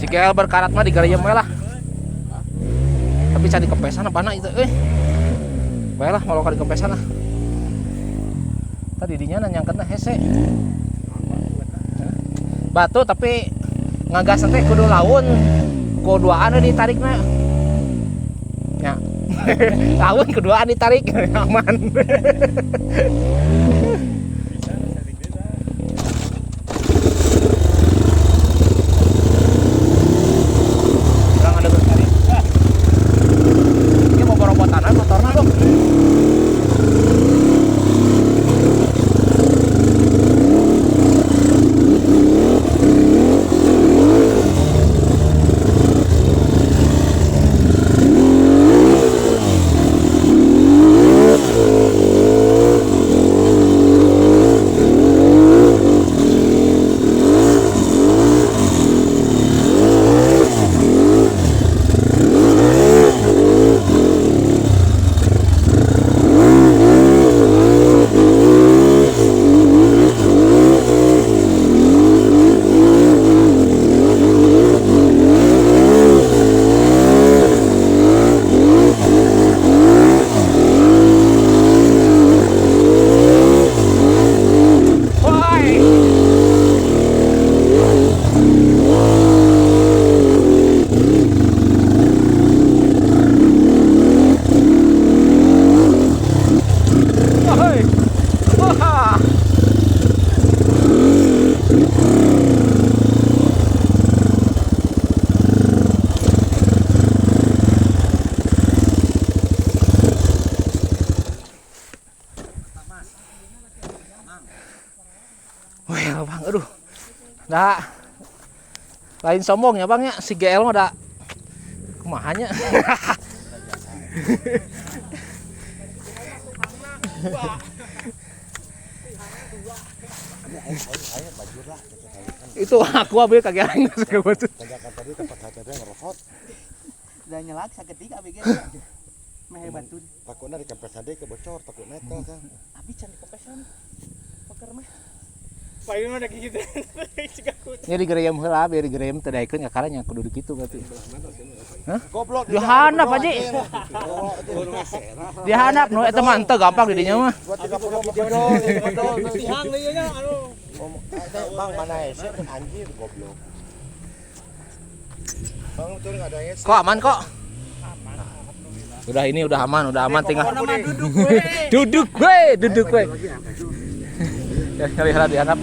GL berkarat mah digariem we lah. Tapi can dikepesan apana itu bae lah mau ka dikepesan lah. Tadi dinya nyangketna hese. Batu tapi ngagas teh kudu laun. Kuduaan ditarikna. Ya. Laun kuduaan ditarik aman. Wah bang, aduh, dah lain sombong ya bang ya, si GL mah dah kumahanya. Itu aku abis kagak aing suka bacot. Tadi tempat hajatnya ngerosot. Udah nyelak saketika bikin. Meh hebatun. Takutnya dikempes ade kebocor, takut netel kan. Abi can dikepesan. Peker mah. Paling mah gitu. Ya digereyem heula, biar digereyem teu daekeun ka karanya kudu dikitu berarti. Hah? Goblok. Dihandap Haji. Dihandap nu eta mah teu gampang di dinya mah. 230 Tihang deui nya anu. Bang mana hese anjir goblok. Bang betul enggak ada hese. Kok aman kok? Udah ini udah aman tinggal. Duduk we. Duduk we. Ya kali dihandap.